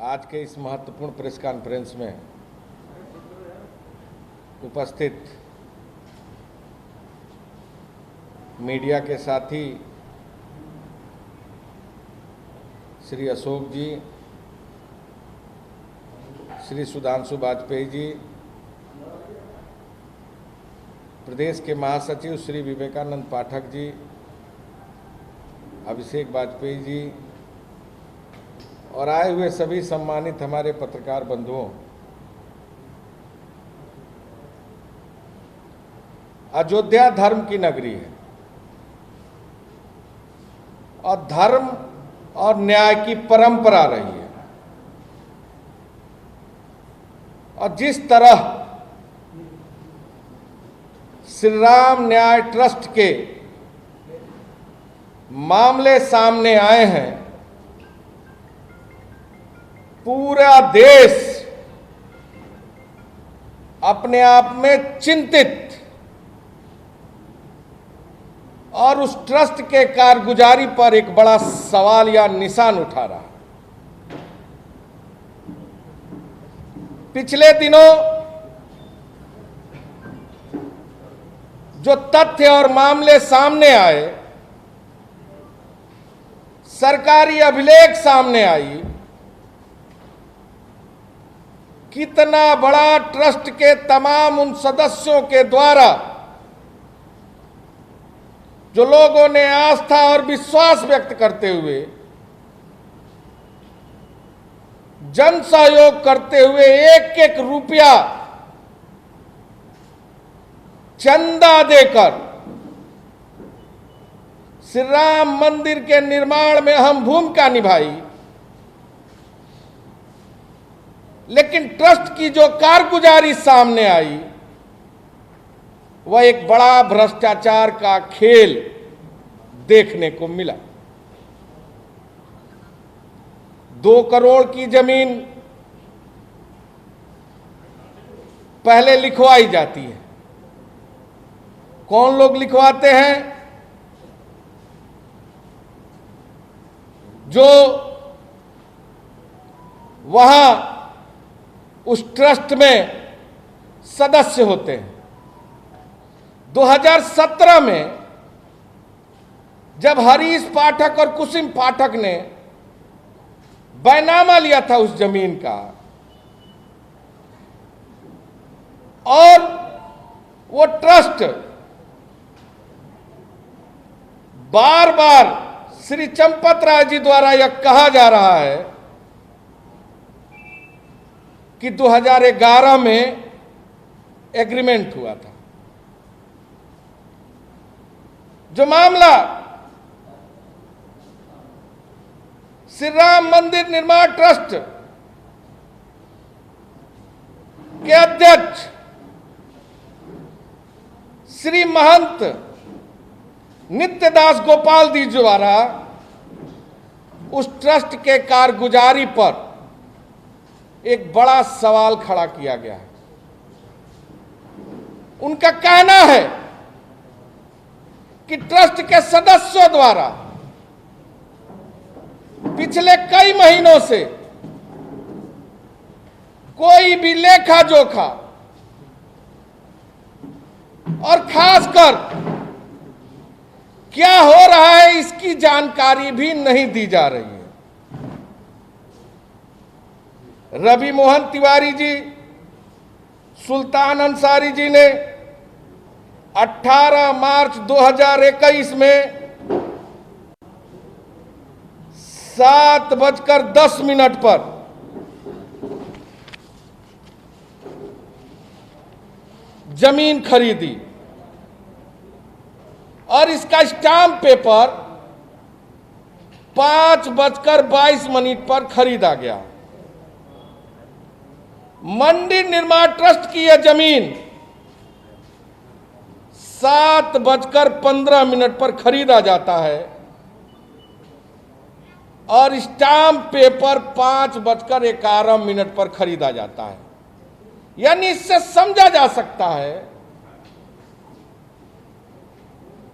आज के इस महत्वपूर्ण प्रेस कॉन्फ्रेंस में उपस्थित मीडिया के साथी श्री अशोक जी, श्री सुधांशु वाजपेयी जी, प्रदेश के महासचिव श्री विवेकानंद पाठक जी, अभिषेक वाजपेयी जी और आए हुए सभी सम्मानित हमारे पत्रकार बंधुओं, अयोध्या धर्म की नगरी है और धर्म और न्याय की परंपरा रही है। और जिस तरह श्री राम न्याय ट्रस्ट के मामले सामने आए हैं, पूरा देश अपने आप में चिंतित और उस ट्रस्ट के कारगुजारी पर एक बड़ा सवाल या निशान उठा रहा है। पिछले दिनों जो तथ्य और मामले सामने आए, सरकारी अभिलेख सामने आई, कितना बड़ा ट्रस्ट के तमाम उन सदस्यों के द्वारा जो लोगों ने आस्था और विश्वास व्यक्त करते हुए, जन सहयोग करते हुए एक एक रुपया चंदा देकर श्री राम मंदिर के निर्माण में अहम भूमिका निभाई, लेकिन ट्रस्ट की जो कारगुजारी सामने आई वह एक बड़ा भ्रष्टाचार का खेल देखने को मिला। 2 करोड़ की जमीन पहले लिखवाई जाती है। कौन लोग लिखवाते हैं? जो वहां उस ट्रस्ट में सदस्य होते हैं। 2017 में जब हरीश पाठक और कुसुम पाठक ने बैनामा लिया था उस जमीन का, और वो ट्रस्ट बार बार श्री चंपत राय जी द्वारा यह कहा जा रहा है कि 2011 में एग्रीमेंट हुआ था। जो मामला श्री राम मंदिर निर्माण ट्रस्ट के अध्यक्ष श्री महंत नित्यदास गोपाल जी द्वारा उस ट्रस्ट के कारगुजारी पर एक बड़ा सवाल खड़ा किया गया है। उनका कहना है कि ट्रस्ट के सदस्यों द्वारा पिछले कई महीनों से कोई भी लेखा जोखा और खासकर क्या हो रहा है इसकी जानकारी भी नहीं दी जा रही है। रवि मोहन तिवारी जी, सुल्तान अंसारी जी ने 18 मार्च 2021 में 7:10 पर जमीन खरीदी और इसका स्टाम्प पेपर 5:22 पर खरीदा गया। मंदिर निर्माण ट्रस्ट की यह जमीन 7:15 पर खरीदा जाता है और स्टाम्प पेपर 5:11 पर खरीदा जाता है। यानी इससे समझा जा सकता है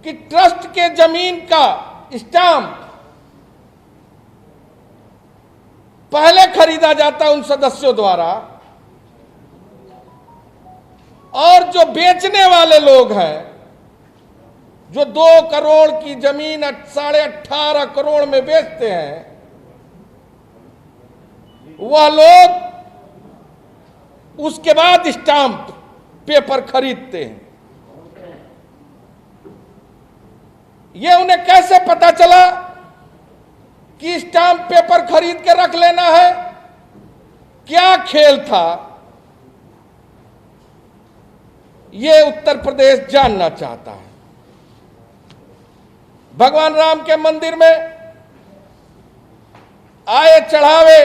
कि ट्रस्ट के जमीन का स्टाम्प पहले खरीदा जाता उन सदस्यों द्वारा, और जो बेचने वाले लोग हैं, जो 2 करोड़ की जमीन 18.5 करोड़ में बेचते हैं, वह लोग उसके बाद स्टाम्प पेपर खरीदते हैं। यह उन्हें कैसे पता चला कि स्टाम्प पेपर खरीद के रख लेना है? क्या खेल था, यह उत्तर प्रदेश जानना चाहता है। भगवान राम के मंदिर में आए चढ़ावे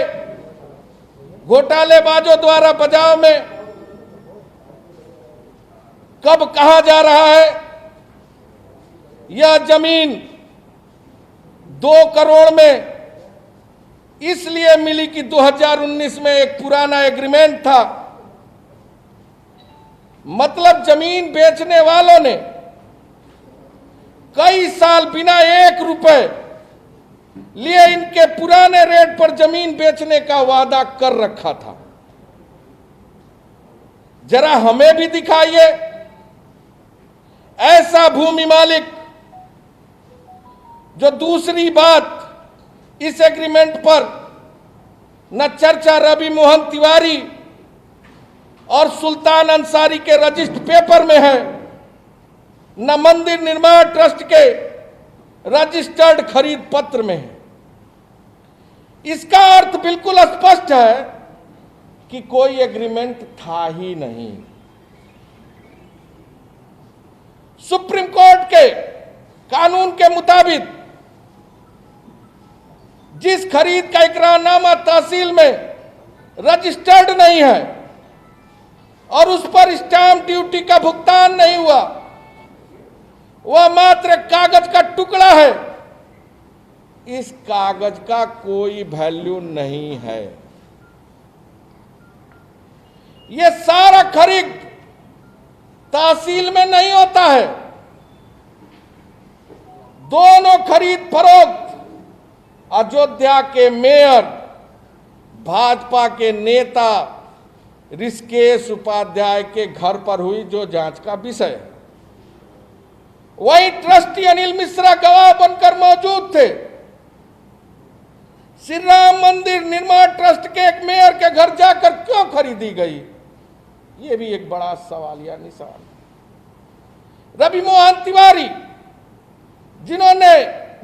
घोटालेबाजों द्वारा बचाव में कब कहा जा रहा है यह जमीन 2 करोड़ में इसलिए मिली कि 2019 में एक पुराना एग्रीमेंट था। मतलब जमीन बेचने वालों ने कई साल बिना 1 रुपए लिए इनके पुराने रेट पर जमीन बेचने का वादा कर रखा था। जरा हमें भी दिखाइए ऐसा भूमि मालिक जो दूसरी बात, इस एग्रीमेंट पर न चर्चा रवि मोहन तिवारी और सुल्तान अंसारी के रजिस्टर पेपर में है, न मंदिर निर्माण ट्रस्ट के रजिस्टर्ड खरीद पत्र में है। इसका अर्थ बिल्कुल स्पष्ट है कि कोई एग्रीमेंट था ही नहीं। सुप्रीम कोर्ट के कानून के मुताबिक जिस खरीद का इकरारनामा तहसील में रजिस्टर्ड नहीं है और उस पर स्टाम्प ड्यूटी का भुगतान नहीं हुआ, वह मात्र कागज का टुकड़ा है। इस कागज का कोई वैल्यू नहीं है। यह सारा खरीद तहसील में नहीं होता है। दोनों खरीद फरोख्त अयोध्या के मेयर, भाजपा के नेता ऋषिकेश उपाध्याय के घर पर हुई, जो जांच का विषय है। वही ट्रस्टी अनिल मिश्रा गवाह बनकर मौजूद थे। श्री राम मंदिर निर्माण ट्रस्ट के एक मेयर के घर जाकर क्यों खरीदी गई, यह भी एक बड़ा सवालिया निशान है। रवि मोहन तिवारी जिन्होंने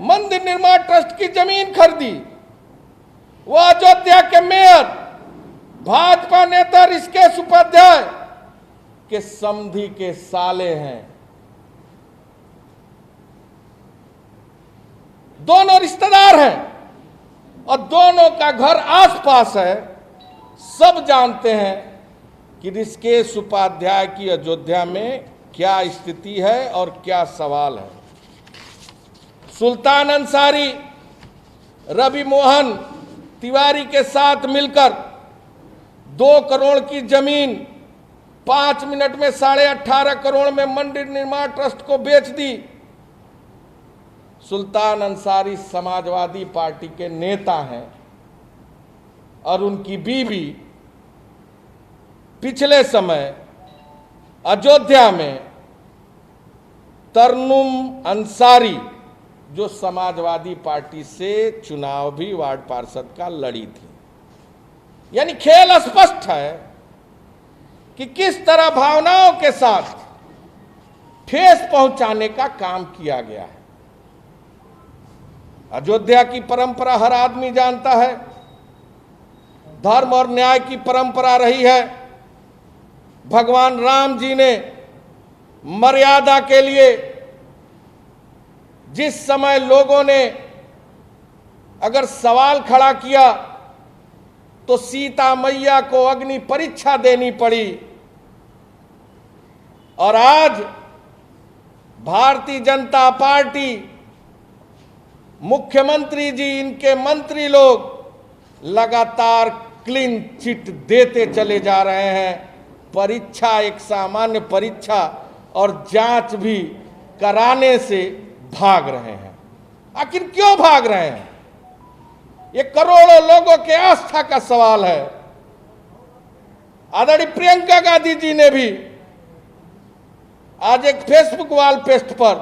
मंदिर निर्माण ट्रस्ट की जमीन खरीदी, वह अयोध्या के मेयर भाजपा नेता ऋषिकेश उपाध्याय के समधी के साले हैं। दोनों रिश्तेदार हैं और दोनों का घर आसपास है। सब जानते हैं कि ऋषिकेश उपाध्याय की अयोध्या में क्या स्थिति है और क्या सवाल है। सुल्तान अंसारी रवि मोहन तिवारी के साथ मिलकर 2 करोड़ की जमीन 5 मिनट में 18.5 करोड़ में मंदिर निर्माण ट्रस्ट को बेच दी। सुल्तान अंसारी समाजवादी पार्टी के नेता हैं और उनकी बीवी पिछले समय अयोध्या में तरन्नुम अंसारी, जो समाजवादी पार्टी से चुनाव भी वार्ड पार्षद का लड़ी थी। यानी खेल स्पष्ट है कि किस तरह भावनाओं के साथ ठेस पहुंचाने का काम किया गया है। अयोध्या की परंपरा हर आदमी जानता है, धर्म और न्याय की परंपरा रही है। भगवान राम जी ने मर्यादा के लिए जिस समय लोगों ने अगर सवाल खड़ा किया तो सीता मैया को अग्नि परीक्षा देनी पड़ी, और आज भारतीय जनता पार्टी, मुख्यमंत्री जी, इनके मंत्री लोग लगातार क्लीन चिट देते चले जा रहे हैं। परीक्षा एक सामान्य परीक्षा और जांच भी कराने से भाग रहे हैं। आखिर क्यों भाग रहे हैं? ये करोड़ों लोगों के आस्था का सवाल है। आदरणीय प्रियंका गांधी जी ने भी आज एक फेसबुक वॉल पोस्ट पर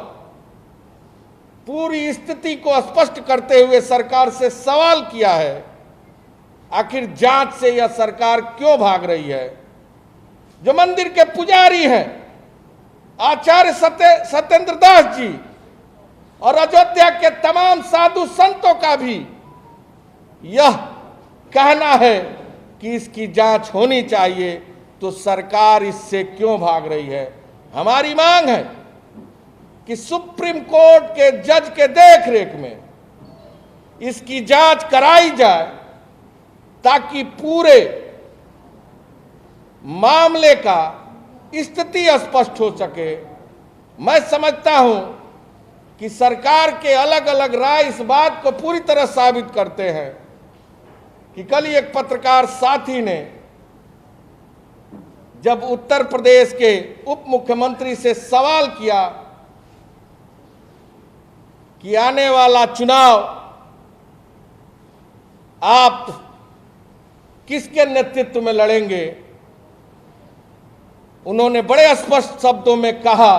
पूरी स्थिति को स्पष्ट करते हुए सरकार से सवाल किया है, आखिर जांच से यह सरकार क्यों भाग रही है। जो मंदिर के पुजारी हैं आचार्य सत्येंद्र दास जी और अयोध्या के तमाम साधु संतों का भी यह कहना है कि इसकी जांच होनी चाहिए, तो सरकार इससे क्यों भाग रही है। हमारी मांग है कि सुप्रीम कोर्ट के जज के देखरेख में इसकी जांच कराई जाए, ताकि पूरे मामले का स्थिति स्पष्ट हो सके। मैं समझता हूं कि सरकार के अलग अलग राय इस बात को पूरी तरह साबित करते हैं कि कल ही एक पत्रकार साथी ने जब उत्तर प्रदेश के उप मुख्यमंत्री से सवाल किया कि आने वाला चुनाव आप किसके नेतृत्व में लड़ेंगे, उन्होंने बड़े स्पष्ट शब्दों में कहा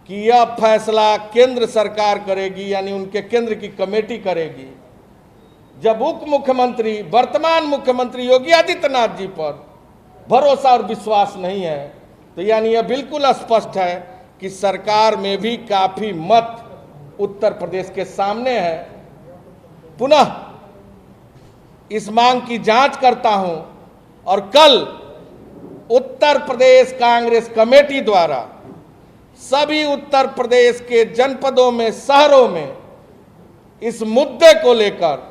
कि यह फैसला केंद्र सरकार करेगी, यानी उनके केंद्र की कमेटी करेगी। जब उप मुख्यमंत्री वर्तमान मुख्यमंत्री योगी आदित्यनाथ जी पर भरोसा और विश्वास नहीं है, तो यानी यह बिल्कुल स्पष्ट है कि सरकार में भी काफी मत उत्तर प्रदेश के सामने है। पुनः इस मांग की जांच करता हूं और कल उत्तर प्रदेश कांग्रेस कमेटी द्वारा सभी उत्तर प्रदेश के जनपदों में, शहरों में इस मुद्दे को लेकर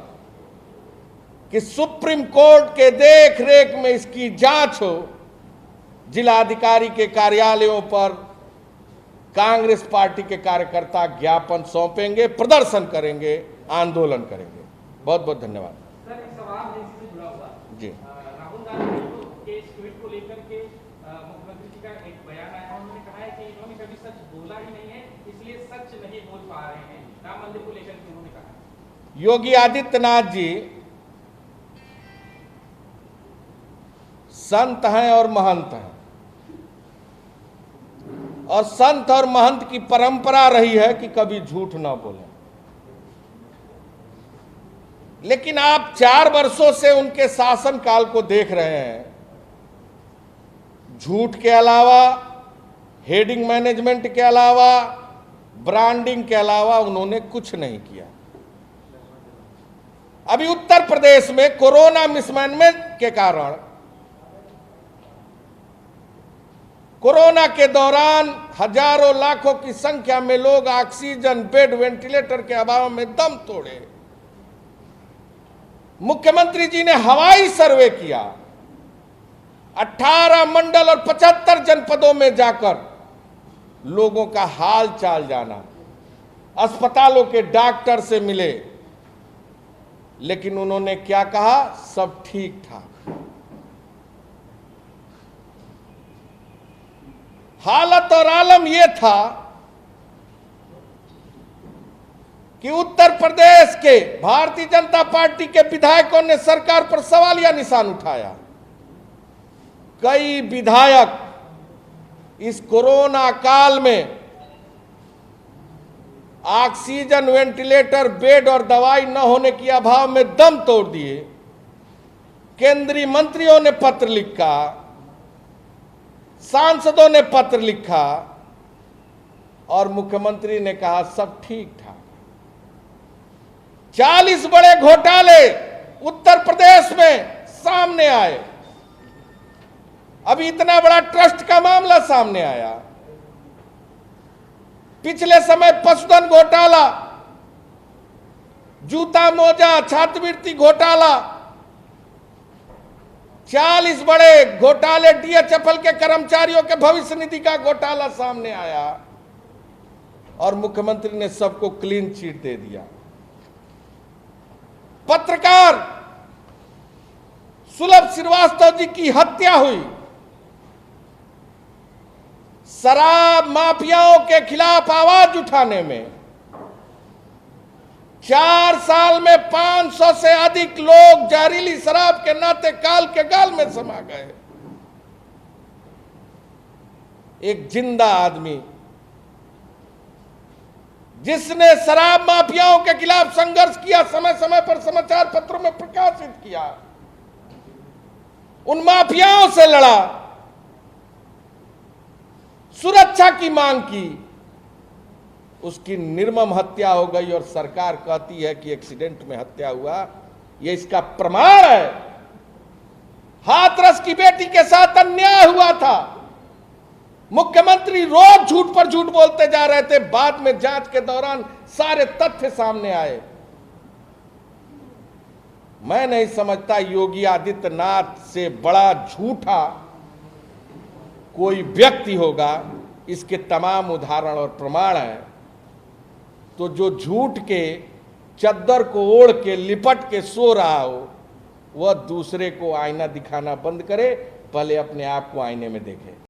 कि सुप्रीम कोर्ट के देखरेख में इसकी जांच हो, जिलाधिकारी के कार्यालयों पर कांग्रेस पार्टी के कार्यकर्ता ज्ञापन सौंपेंगे, प्रदर्शन करेंगे, आंदोलन करेंगे। बहुत बहुत धन्यवाद। सर, एक सवाल है इससे जुड़ा हुआ। जी, राहुल गांधी के इस ट्वीट को लेकर के मुख्यमंत्री जी का एक बयान आया, उन्होंने कहा है कि इन्होंने कभी सच बोला ही नहीं है, इसलिए सच नहीं बोल पा रहे हैं। राम मंदिर को लेकर के उन्होंने कहा। योगी आदित्यनाथ जी संत हैं और महंत हैं, और संत और महंत की परंपरा रही है कि कभी झूठ ना बोलें। लेकिन आप 4 वर्षों से उनके शासनकाल को देख रहे हैं, झूठ के अलावा, हेडिंग मैनेजमेंट के अलावा, ब्रांडिंग के अलावा उन्होंने कुछ नहीं किया। अभी उत्तर प्रदेश में कोरोना मिसमैनेजमेंट के कारण कोरोना के दौरान हजारों लाखों की संख्या में लोग ऑक्सीजन बेड, वेंटिलेटर के अभाव में दम तोड़े। मुख्यमंत्री जी ने हवाई सर्वे किया, 18 मंडल और 75 जनपदों में जाकर लोगों का हाल चाल जाना, अस्पतालों के डॉक्टर से मिले, लेकिन उन्होंने क्या कहा? सब ठीक ठाक। हालत और आलम यह था कि उत्तर प्रदेश के भारतीय जनता पार्टी के विधायकों ने सरकार पर सवालिया निशान उठाया। कई विधायक इस कोरोना काल में ऑक्सीजन, वेंटिलेटर, बेड और दवाई न होने के अभाव में दम तोड़ दिए। केंद्रीय मंत्रियों ने पत्र लिखा, सांसदों ने पत्र लिखा, और मुख्यमंत्री ने कहा सब ठीक ठाक। 40 बड़े घोटाले उत्तर प्रदेश में सामने आए। अभी इतना बड़ा ट्रस्ट का मामला सामने आया। पिछले समय पशुधन घोटाला, जूता मोजा, छात्रवृत्ति घोटाला, 40 बड़े घोटाले, डीएचएफएल के कर्मचारियों के भविष्य निधि का घोटाला सामने आया, और मुख्यमंत्री ने सबको क्लीन चिट दे दिया। पत्रकार सुलभ श्रीवास्तव जी की हत्या हुई। शराब माफियाओं के खिलाफ आवाज उठाने में 4 साल में 500 से अधिक लोग जहरीली शराब के नाते काल के गाल में समा गए। एक जिंदा आदमी जिसने शराब माफियाओं के खिलाफ संघर्ष किया, समय समय पर समाचार पत्रों में प्रकाशित किया, उन माफियाओं से लड़ा, सुरक्षा की मांग की, उसकी निर्मम हत्या हो गई और सरकार कहती है कि एक्सीडेंट में हत्या हुआ। यह इसका प्रमाण है। हाथरस की बेटी के साथ अन्याय हुआ था। मुख्यमंत्री रोज झूठ पर झूठ बोलते जा रहे थे, बाद में जांच के दौरान सारे तथ्य सामने आए। मैं नहीं समझता योगी आदित्यनाथ से बड़ा झूठा कोई व्यक्ति होगा। इसके तमाम उदाहरण और प्रमाण हैं। तो जो झूठ के चद्दर को ओढ़ के लिपट के सो रहा हो, वह दूसरे को आईना दिखाना बंद करे, पहले अपने आप को आईने में देखे।